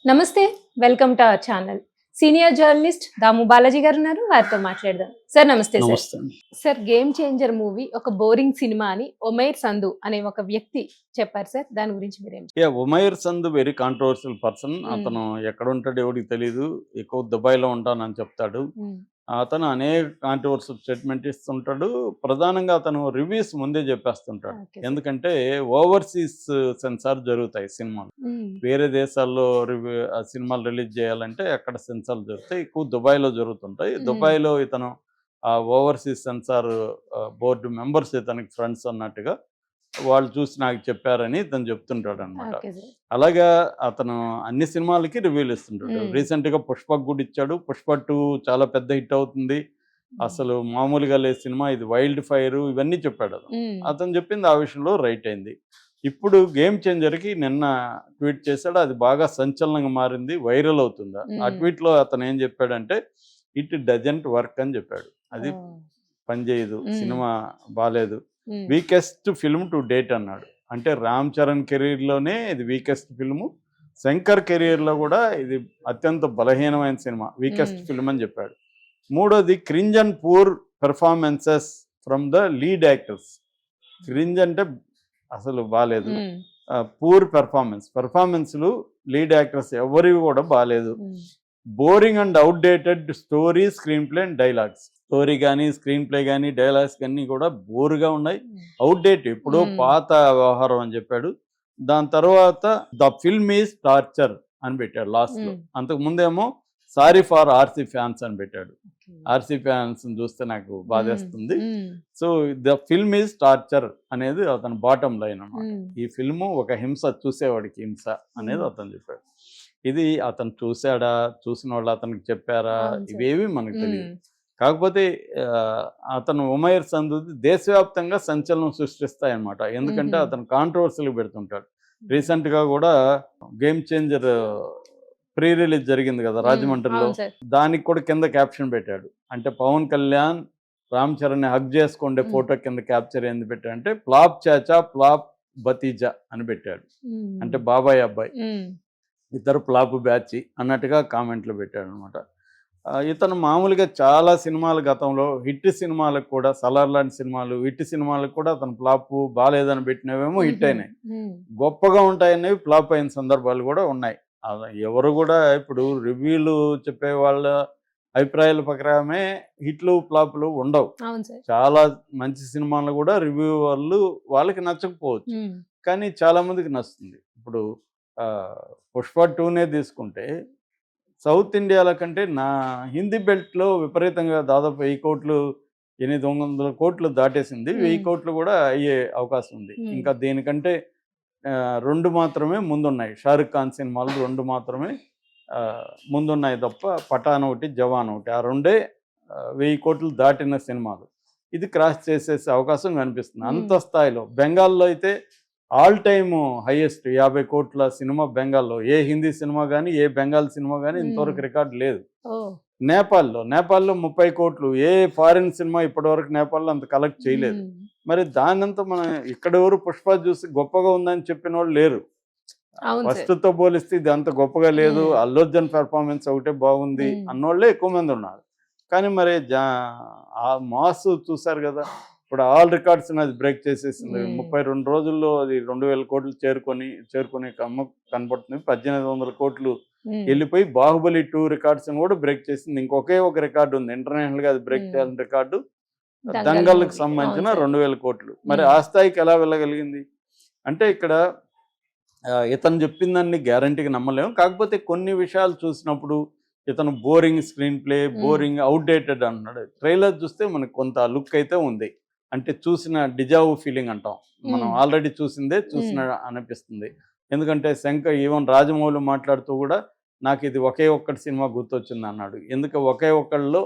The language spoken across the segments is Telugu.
నమస్తే. Welcome to our channel. Senior journalist Damu Balaji గారు ఉన్నారు. వారితో మాట్లాడదాం. సార్ నమస్తే సార్. నమస్తే అండి. సార్ 'గేమ్ చేంజర్' మూవీ ఒక బోరింగ్ సినిమా అని ఒమైర్ సంధు అనే ఒక వ్యక్తి చెప్పారు సార్. దాని గురించి మీరేం ఉమైర్ సంద్ వెరీ కాంట్రవర్షియల్ పర్సన్. హ్మ్. అతను ఎక్కడ ఉంటాడో ఎవడికి తెలీదు. ఎక్కువ దుబాయ్‌లో ఉంటానని చెప్తాడు. హ్మ్. అతను అనేక కాంట్రవర్షియల్ స్టేట్మెంట్ ఇస్తుంటాడు. ప్రధానంగా అతను రివ్యూస్ ముందే చెప్పేస్తుంటాడు. Okay sir. ఎందుకంటే ఓవర్‌సీస్ సెన్సార్ జరుగుతాయి సినిమాలు. హ్మ్. వేరే దేశాల్లో సినిమాలు రిలీజ్ చేయాలంటే అక్కడ సెన్సార్లు జరుగుతాయి. ఎక్కువ దుబాయ్‌లో జరుగుతుంటాయి. హ్మ్. దుబాయ్‌లో ఇతను ఆ ఓవర్‌సీస్ సెన్సార్ బోర్డు మెంబర్స్ ఇతనికి ఫ్రెండ్స్ అన్నట్టుగా వాళ్ళు చూసి నాకు చెప్పారని ఇతను చెప్తుంటాడనమాట. Okay sir. అలాగా అతను అన్ని సినిమాలకి రివ్యూలు ఇస్తుంటాడు. హ్మ్. రీసెంట్‌గా 'పుష్పక్' కూడా ఇచ్చాడు. 'పుష్ప 2' చాలా పెద్ద హిట్ అవుతుంది. అసలు మామూలుగా లేదు సినిమా, ఇది వైల్డ్ ఫైర్ ఇవన్నీ చెప్పాడు అతను. హ్మ్. అతను చెప్పింది ఆ విషయంలో రైట్ అయింది. ఇప్పుడు 'గేమ్ చేంజర్‌కి' నిన్న ట్వీట్ చేశాడు. అది బాగా సంచలనంగా మారింది. వైరల్ అవుతుంది. ఆ హ్మ్. ట్వీట్‌లో అతను ఏం చెప్పాడంటే, ఇట్ డజంట్ వర్క్ అని చెప్పాడు. అది ఓహ్! పనిచేయదు. హ్మ్. సినిమా బాలేదు. హ్మ్. వీకెస్ట్ ఫిల్మ్ టు డేట్ అన్నాడు. అంటే రామ్ చరణ్ కెరీర్‌లోనే ఇది వీకెస్ట్ ఫిల్ము. శంకర్ కెరీర్‌లో కూడా ఇది అత్యంత బలహీనమైన సినిమా. వీకెస్ట్ హ్మ్. ఫిల్మ్ అని చెప్పాడు. మూడోది cringe and poor performances from the lead actors. Cringe అంటే అసలు బాలేదు. హ్మ్. పూర్ పెర్ఫార్మెన్స్‌లు లీడ్ యాక్టర్స్ ఎవరివి కూడా బాలేదు. హ్మ్. Boring and outdated story, screen play and dialogues. Story గాని, స్క్రీన్ ప్లే గాని, డైలాగ్స్ గాని కూడా బోర్‌గా ఉన్నాయి. అవుట్‌డేట్ ఎప్పుడో హ్మ్. పాత వ్యవహారం అని చెప్పాడు. దాని తర్వాత ద ఫిల్మ్ ఈజ్ టార్చర్ అని పెట్టాడు లాస్ట్‌లో. హ్మ్. అంతకు ముందేమో సారీ ఫర్ ఆర్‌సీ ఫ్యాన్స్ అని పెట్టాడు. ఓకే. ఆర్‌సీ ఫ్యాన్స్‌ని చూస్తే నాకు హ్మ్. బాధేస్తుంది. హ్మ్. So, the film is torture అనేది అతని బాటమ్ లైన్ అన్నమాట. హ్మ్. ఈ ఫిల్ము ఒక హింస, చూసేవాడికి హింస అనేది హ్మ్. అతను చెప్పాడు. ఇది అతను చూసాడా? చూసినోళ్ళు అతనికి చెప్పారా? అవును సార్. ఇవేవి మనకు తెలీదు. హ్మ్. కాకపోతే అతను ఉమైర్ సందూది దేశవ్యాప్తంగా సంచలనం సృష్టిస్తాయన్నమాట. ఎందుకంటే హుహు. అతను కాంట్రవర్సీ‌లు పెడుతుంటాడు. హ్మ్. రీసెంట్‌గా గూడా 'గేమ్ చేంజర్' ప్రీ రిలీజ్ జరిగింది గదా! హ్మ్. రాజమండ్రిలో. అవును సార్. దానికి కూడా కింద క్యాప్షన్ పెట్టాడు. అంటే పవన్ కళ్యాణ్, రామ్ చరణ్‌ని హగ్ చేసుకుండే హ్మ్. ఫోటో కింద క్యాప్చర్ ఏంది పెట్టాడంటే ఫ్లాప్ చాచా ఫ్లాప్ భతీజా అని పెట్టాడు. అంటే హ్మ్. బాబాయ్ అబ్బాయి. హ్మ్. ఇద్దరు ఫ్లాప్ బ్యాచి అన్నట్టుగా కామెంట్లు పెట్టాడనమాట. ఇతను మామూలుగా చాలా సినిమాలు గతంలో హిట్ సినిమాలకు కూడా 'సలార్' లాంటి సినిమాలు, హిట్ సినిమాలకు కూడా అతను ఫ్లాపు బాలేదని పెట్టినవేమో హిట్ హుహు. అయినాయి. హ్మ్. గొప్పగా ఉంటాయనేవి ఫ్లాప్ అయిన సందర్భాలు కూడా ఉన్నాయి. ఎవరు కూడా ఇప్పుడు రివ్యూలు చెప్పే వాళ్ళ అభిప్రాయాల ప్రకారమే హిట్లు, ఫ్లాపులు ఉండవు. అవును సార్. చాలా మంచి సినిమాలు కూడా రివ్యూ వాళ్ళు వాళ్ళకి నచ్చకపోవచ్చు. హ్మ్. కానీ చాలామందికి నచ్చుతుంది. ఇప్పుడు 'పుష్ప 2'నే తీసుకుంటే సౌత్ ఇండియాల కంటే నా హిందీ బెల్ట్‌లో విపరీతంగా దాదాపు 1000,00,00,000, 800,00,00,000 దాటేసింది. హ్మ్. 1000,00,00,000 కూడా అయ్యే అవకాశం ఉంది. హ్మ్. ఇంకా దీనికంటే 2 మాత్రమే ముందున్నాయి. 'షారుఖ్ ఖాన్' సినిమాలు 2 మాత్రమే ముందున్నాయి తప్ప 'పఠాన్' ఒకటి, 'జవాన్' ఒకటి. ఆ రెండే 1000,00,00,000 దాటిన సినిమాలు. ఇది క్రాస్ చేసేసే అవకాశం కనిపిస్తుంది. అంత హ్మ్. స్థాయిలో. బెంగాల్‌లో అయితే ఆల్ టైమ్ హైయెస్ట్ 50,00,00,000 సినిమా బెంగాల్‌లో. ఏ హిందీ సినిమా గాని, ఏ బెంగాల్ సినిమా గాని హ్మ్. ఇంతవరకు రికార్డ్ లేదు. ఓహ్! నేపాల్‌లో 30,00,00,000 ఏ ఫారిన్ సినిమా ఇప్పటివరకు నేపాల్‌లో అంత కలెక్ట్ చేయలేదు. హ్మ్. మరి దాన్నంతా మనం ఇక్కడెవరు 'పుష్ప' చూసి గొప్పగా ఉందని చెప్పినోళ్ళు లేరు. అవును సార్. ఫస్ట్‌తో పోలిస్తే ఇది అంత గొప్పగా లేదు. హ్మ్. అల్లు అర్జున్ పెర్ఫార్మన్స్ ఒకటే బాగుంది హ్మ్. అన్నోళ్ళే ఎక్కువ మంది ఉన్నారు. కానీ మరి ఆ మాస్ చూసారు గదా! ఇప్పుడు ఆల్ రికార్డ్స్‌ని అది బ్రేక్ చేసేసింది. హ్మ్. 32 రోజుల్లో అది 2,000,00,00,000 చేరుకునే కనపడుతుంది. 1,800,00,00,000 హ్మ్. ఎళ్ళిపోయి 'బాహుబలి 2' రికార్డ్స్‌ని గూడా బ్రేక్ చేసింది. ఇంకొకే ఒక రికార్డ్ ఉంది. ఇంటర్నేషనల్‌గా అది బ్రేక్ హ్మ్. చేయాల్సిన రికార్డు 'దంగల్' 'దంగల్‌కి' మూవీ. అవును సంబంధించిన సార్. 2,000,00,00,000. మరి హ్మ్. ఆ స్థాయికి ఎలా వెళ్ళగలిగింది? అంటే ఇక్కడ ఇతను చెప్పిందాన్ని గ్యారంటీగా నమ్మలేం. కాకపోతే కొన్ని విషయాలు చూసినప్పుడు ఇతను బోరింగ్ స్క్రీన్ ప్లే, హ్మ్. బోరింగ్ అవుట్‌డేటెడ్ అంటున్నాడు. ట్రైలర్ చూస్తే మనకు కొంత లుక్ అయితే ఉంది. అంటే చూసిన డిజావు ఫీలింగ్ అంటాం. మనం హ్మ్. ఆల్రెడీ చూసిందే హ్మ్. అనిపిస్తుంది. ఎందుకంటే ఈవెన్ రాజమౌళి మాట్లాడుతూ కూడా నాకిది ఒకే ఒక్కటి సినిమా గుర్తొచ్చిందన్నాడు. ఎందుకు ఒకే ఒక్కళ్ళలో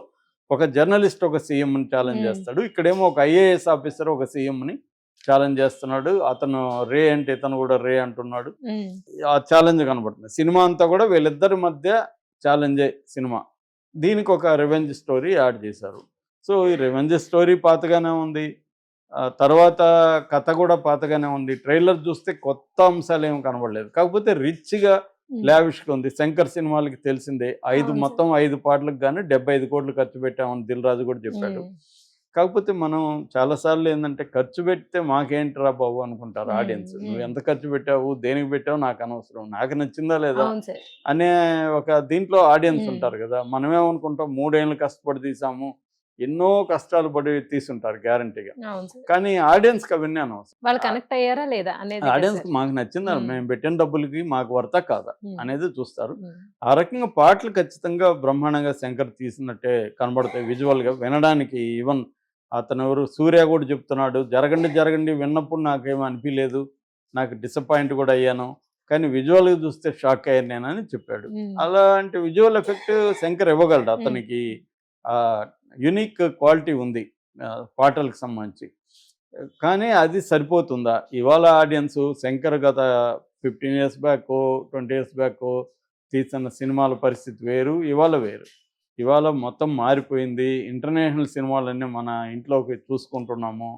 ఒక జర్నలిస్ట్ ఒక సీఎంని ఛాలెంజ్ హ్మ్. చేస్తాడు. ఇక్కడేమో ఒక ఐఏఎస్ ఆఫీసర్ ఒక సీఎంని ఛాలెంజ్ చేస్తున్నాడు. అతను రే అంటే ఇతను కూడా రే అంటున్నాడు. హ్మ్. ఆ ఛాలెంజ్ కనబడుతుంది. సినిమా అంతా కూడా వీళ్ళిద్దరి మధ్య ఛాలెంజే సినిమా. దీనికొక రివెంజ్ స్టోరీ యాడ్ చేశారు. సో, ఈ రివెంజ్ స్టోరీ పాతగానే ఉంది. తర్వాత కథ కూడా పాతగానే ఉంది. ట్రైలర్ చూస్తే కొత్త అంశాలేమి కనబడలేదు. కాకపోతే రిచ్‌గా లావిష్గా ఉంది. శంకర్ సినిమాలకి తెలిసిందే 5 అవును మొత్తం 5 పాటలకు గాను 75 కోట్లు ఖర్చు పెట్టామని దిల్ రాజు కూడా చెప్పాడు. కాకపోతే మనం చాలాసార్లు ఏంటంటే ఖర్చు పెడితే మాకేంటిరా బాబు అనుకుంటారు ఆడియన్స్. నువ్వు ఎంత ఖర్చు పెట్టావు, దేనికి పెట్టావు నాకు అనవసరం, నాకు నచ్చిందా లేదా అవును సార్. అనే ఒక దీంట్లో ఆడియన్స్ ఉంటారు కదా. మనమేమనుకుంటాం 3 ఏళ్ళు కష్టపడి తీసాము, ఎన్నో కష్టాలు పడి తీసుంటారు గ్యారంటీగా. అవును సార్. కానీ ఆడియన్స్కి అవన్నీ అనవసరం. వాళ్ళు కనెక్ట్ అయ్యారా లేదా అనేది కదా ఆడియన్స్కి సార్. మాకు నచ్చిందా, మేము పెట్టిన డబ్బులకి మాకు వర్తా కాదా అనేది చూస్తారు. ఉమ్. ఆ రకంగా పాటలు ఖచ్చితంగా బ్రహ్మాండంగా శంకర్ తీసినట్టే కనబడతాయి విజువల్గా వినడానికి. ఈవెన్ అతను ఎవరు సూర్య కూడా చెప్తున్నాడు, జరగండి జరగండి విన్నప్పుడు నాకేమీ అనిపించలేదు, నాకు డిసప్పాయింట్ కూడా అయ్యాను, కానీ విజువల్గా చూస్తే షాక్ అయ్యాను నేనని చెప్పాడు. అలాంటి విజువల్ ఎఫెక్ట్ శంకర్ ఇవ్వగలడు. అతనికి యునిక్ క్వాలిటీ ఉంది పాటలకు సంబంధించి. కానీ అది సరిపోతుందా? ఇవాళ ఆడియన్స్ శంకర్ గత 15 ఇయర్స్ బ్యాక్ 20 ఇయర్స్ బ్యాక్ తీసిన సినిమాల పరిస్థితి వేరు, ఇవాళ వేరు. ఇవాళ మొత్తం మారిపోయింది. ఇంటర్నేషనల్ సినిమాలన్నీ మన ఇంట్లోకి చూసుకుంటున్నాము.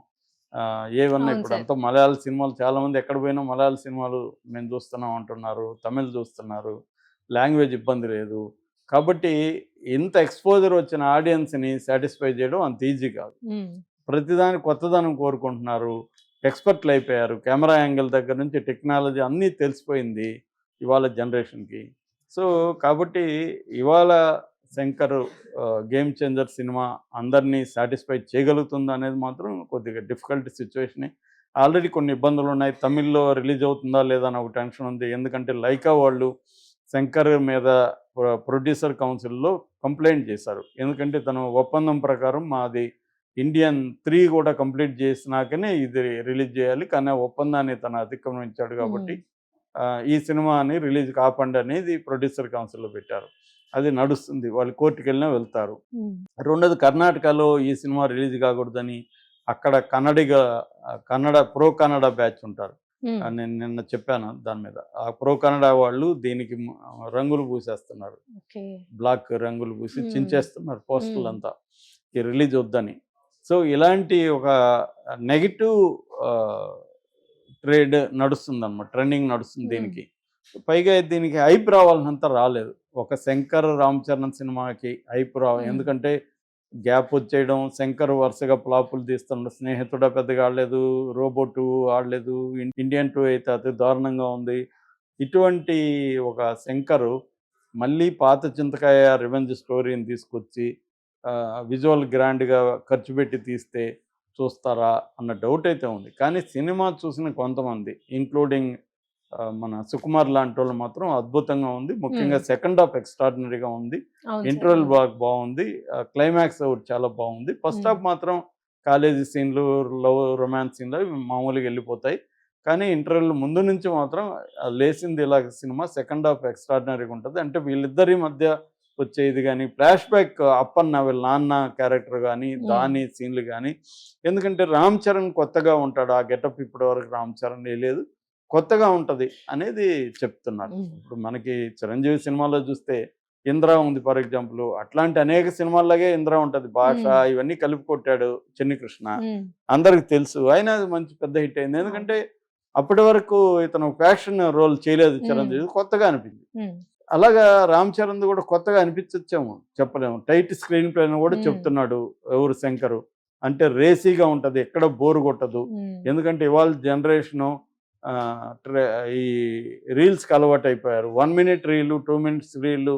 ఏమన్నా అవును ఇప్పుడు సార్. అంతా మలయాళ సినిమాలు, చాలామంది ఎక్కడ పోయినా మలయాళ సినిమాలు మేము చూస్తున్నాం అంటున్నారు, తమిళ్ చూస్తున్నారు, లాంగ్వేజ్ ఇబ్బంది లేదు. కాబట్టి ఇంత ఎక్స్పోజర్ వచ్చిన ఆడియన్స్ని సాటిస్ఫై చేయడం అంత ఈజీ కాదు. ప్రతిదాని కొత్తదనం కోరుకుంటున్నారు, ఎక్స్పర్ట్లు అయిపోయారు. కెమెరా యాంగిల్ దగ్గర నుంచి టెక్నాలజీ అన్నీ తెలిసిపోయింది ఇవాళ జనరేషన్కి. సో కాబట్టి ఇవాళ శంకర్ గేమ్ చేంజర్ సినిమా అందరినీ సాటిస్ఫై చేయగలుగుతుందా అనేది మాత్రం కొద్దిగా డిఫికల్ట్ సిచ్యువేషనే. ఆల్రెడీ కొన్ని ఇబ్బందులు ఉన్నాయి. తమిళ్లో రిలీజ్ అవుతుందా లేదా అని ఒక టెన్షన్ ఉంది. ఎందుకంటే లైకా వాళ్ళు శంకర్ మీద ప్రొడ్యూసర్ కౌన్సిల్లో కంప్లైంట్ చేశారు. ఎందుకంటే తను ఒప్పందం ప్రకారం మాది ఇండియన్ 3 కూడా కంప్లీట్ చేసినాకనే ఇది రిలీజ్ చేయాలి, కానీ ఆ ఒప్పందాన్ని తను అతిక్రమించాడు కాబట్టి ఈ సినిమాని రిలీజ్ కాపండి అనేది ప్రొడ్యూసర్ కౌన్సిల్లో పెట్టారు. అది నడుస్తుంది, వాళ్ళు కోర్టుకు వెళ్ళినా వెళ్తారు. రెండోది కర్ణాటకలో ఈ సినిమా రిలీజ్ కాకూడదని అక్కడ కన్నడ ప్రో కన్నడ బ్యాచ్ ఉంటారు. నేను నిన్న చెప్పాను దాని మీద. ఆ ప్రో కన్నడ వాళ్ళు దీనికి రంగులు పూసేస్తున్నారు, బ్లాక్ రంగులు పూసి చించేస్తున్నారు పోస్టర్లు అంతా ఈ రిలీజ్ వద్దని. సో ఇలాంటి ఒక నెగిటివ్ ట్రేడ్ నడుస్తుంది అన్నమాట, ట్రెండింగ్ నడుస్తుంది దీనికి. పైగా దీనికి హైప్ రావాలనంత రాలేదు. ఒక శంకర్ రామ్ చరణ్ సినిమాకి హైప్ రావాలి, ఎందుకంటే గ్యాప్ వచ్చేయడం. శంకర్ వరుసగా ఫ్లాపులు తీస్తున్నాడు. స్నేహితుడ పెద్దగా ఆడలేదు, రోబో 2 ఆడలేదు, ఇండియన్ 2 అయితే అతి దారుణంగా ఉంది. ఇటువంటి ఒక శంకరు మళ్ళీ పాత చింతకాయ రివెంజ్ స్టోరీని తీసుకొచ్చి విజువల్ గ్రాండ్గా ఖర్చు పెట్టి తీస్తే చూస్తారా అన్న డౌట్ అయితే ఉంది. కానీ సినిమా చూసిన కొంతమంది ఇంక్లూడింగ్ మన సుకుమార్ లాంటి వాళ్ళు మాత్రం అద్భుతంగా ఉంది. ముఖ్యంగా సెకండ్ హాఫ్ ఎక్స్ట్రాడినరీగా ఉంది, ఇంటర్వెల్ బాగుంది, క్లైమాక్స్ చాలా బాగుంది. ఫస్ట్ హాఫ్ మాత్రం కాలేజీ సీన్లు, లవ్ రొమాన్స్ సీన్లు మామూలుగా వెళ్ళిపోతాయి. కానీ ఇంటర్వెల్ ముందు నుంచి మాత్రం లేసింది ఇలాగ సినిమా. సెకండ్ హాఫ్ ఎక్స్ట్రాడినరీగా ఉంటుంది. అంటే వీళ్ళిద్దరి మధ్య వచ్చేది కానీ ఫ్లాష్ బ్యాక్ అప్పన్న వీళ్ళ నాన్న క్యారెక్టర్ కానీ దాని సీన్లు కానీ. ఎందుకంటే రామ్ చరణ్ కొత్తగా ఉంటాడు, ఆ గెటప్ ఇప్పటి వరకు రామ్ చరణ్ లేదు, కొత్తగా ఉంటుంది అనేది చెప్తున్నారు. ఇప్పుడు మనకి చిరంజీవి సినిమాలో చూస్తే ఇంద్ర ఉంది ఫర్ ఎగ్జాంపుల్, అట్లాంటి అనేక సినిమాల్లాగే ఇంద్ర ఉంటుంది. భాష ఇవన్నీ కలిపి కొట్టాడు చిన్ని కృష్ణ, అందరికి తెలుసు. అయినా అది మంచి పెద్ద హిట్ అయింది. ఎందుకంటే అప్పటి వరకు ఇతను ఫ్యాక్షన్ రోల్ చేయలేదు చిరంజీవి, కొత్తగా అనిపించింది. అలాగా రామ్ చరణ్ కూడా కొత్తగా అనిపించొచ్చాము, చెప్పలేము. టైట్ స్క్రీన్ ప్లే కూడా చెప్తున్నాడు ఎవరు శంకరు. అంటే రేసీగా ఉంటుంది, ఎక్కడ బోరు కొట్టదు. ఎందుకంటే ఇవాళ జనరేషను ఈ రీల్స్కి అలవాటు అయిపోయారు. 1 మినిట్ రీలు, 2 మినిట్స్ రీలు,